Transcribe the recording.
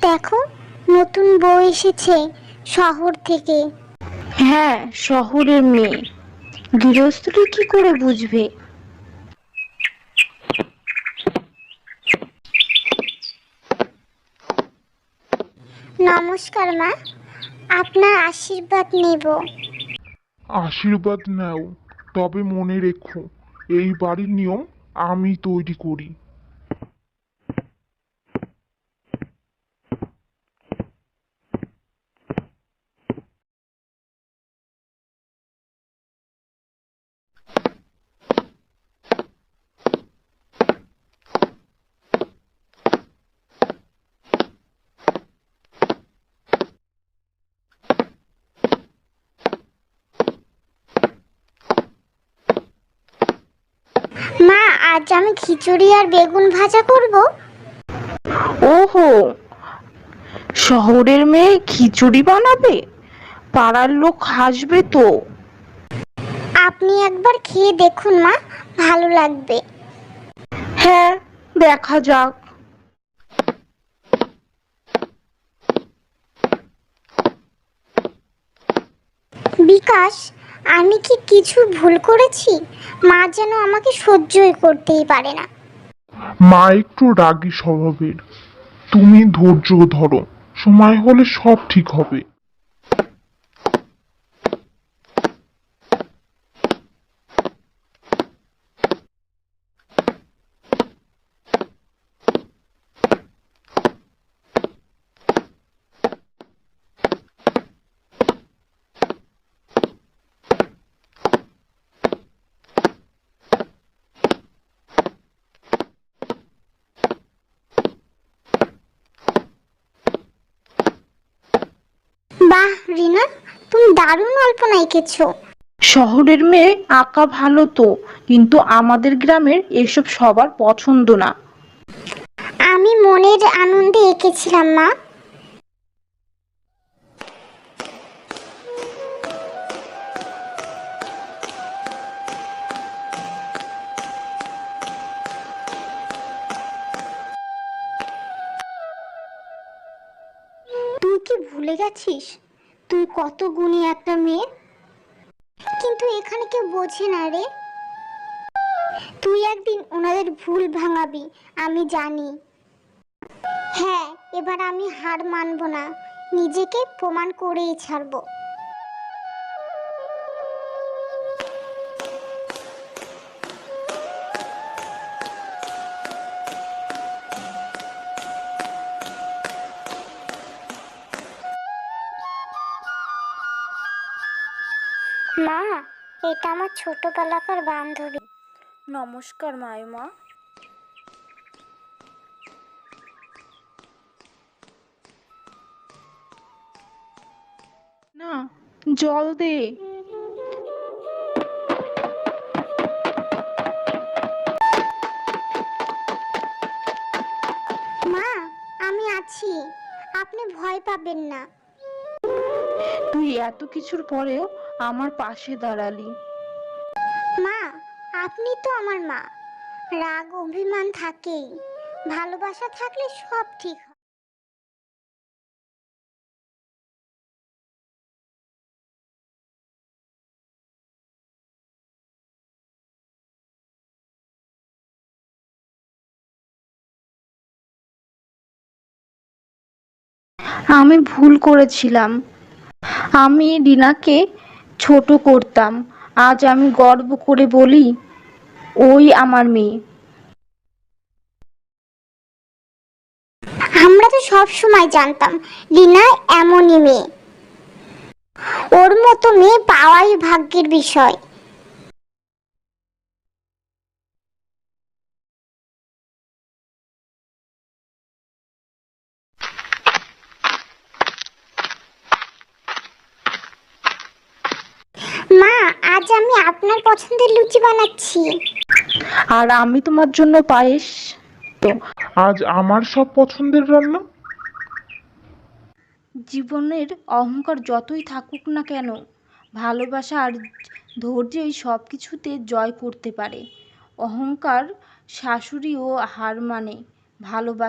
দেখো, নতুন বউ এসেছে শহর থেকে। হ্যাঁ, শহরের মেয়ে, গৃহস্থলী কি করে বুঝবে? নমস্কার মা, আপনার আশীর্বাদ নেব। আশীর্বাদ নাও, তবে মনে রেখো এই বাড়ির নিয়ম আমি তৈরি করি। মা, আজ আমি খিচুড়ি আর বেগুন ভাজা করব। ওহো, শহরের মেয়ে খিচুড়ি বানাবে? পাড়ার লোক হাসবে তো। আপনি একবার খেয়ে দেখুন মা, ভালো লাগবে। হ্যাঁ, দেখা যাক। বিকাশ, আমি কি কিছু ভুল করেছি? মা যেন আমাকে সহ্যই করতেই পারে না। মা একটু রাগী স্বভাবের, তুমি ধৈর্য ধরো, সময় হলে সব ঠিক হবে। বাহ রিনা, তুমি দারুণ আলপনা এঁকেছো। শহরের মেয়ে আঁকা ভালো তো, কিন্তু আমাদের গ্রামের এসব সবার পছন্দ না। আমি মনের আনন্দে এঁকেছিলাম মা। তুই কি ভুলে গেছিস তুই কত গুণী একটা মেয়ে? কিন্তু এখানে কেউ বোঝে না রে। তুই একদিন ওনাদের ভুল ভাঙাবি, আমি জানি। হ্যাঁ, এবার আমি হার মানবো না, নিজেকে প্রমাণ করেই ছাড়বো। মা, এটা আমার ছোটবেলাকার বান্ধবী। নমস্কার মায়মা। না, জল দে। মা, আমি আছি, আপনি ভয় পাবেন না। তুই এত কিছুর পরেও আমার পাশে দাঁড়ালি। মা, আপনি তো আমার মা। রাগ অভিমান থাকেই, ভালোবাসা থাকলে সব ঠিক হয়। আমি ভুল করেছিলাম। আমি রিনাকে ছোট করতাম। আজ আমি গর্ব করে বলি, ওই আমার মেয়ে। আমরা তো সব সময় জানতাম রিনা এমনই মেয়ে। ওর মতো মেয়ে পাওয়াই ভাগ্যের বিষয়। মা, আজ আমি আপনার পছন্দের লুচি বানাচ্ছি। আর আমি তোমার জন্য পায়েস। তো আজ আমার সব পছন্দের রান্না। জীবনের অহংকার যতই থাকুক না কেন, ভালোবাসা আর ধৈর্যই সব কিছুতে জয় করতে পারে। অহংকার শাশুড়ি ও হার মানে, ভালোবাসা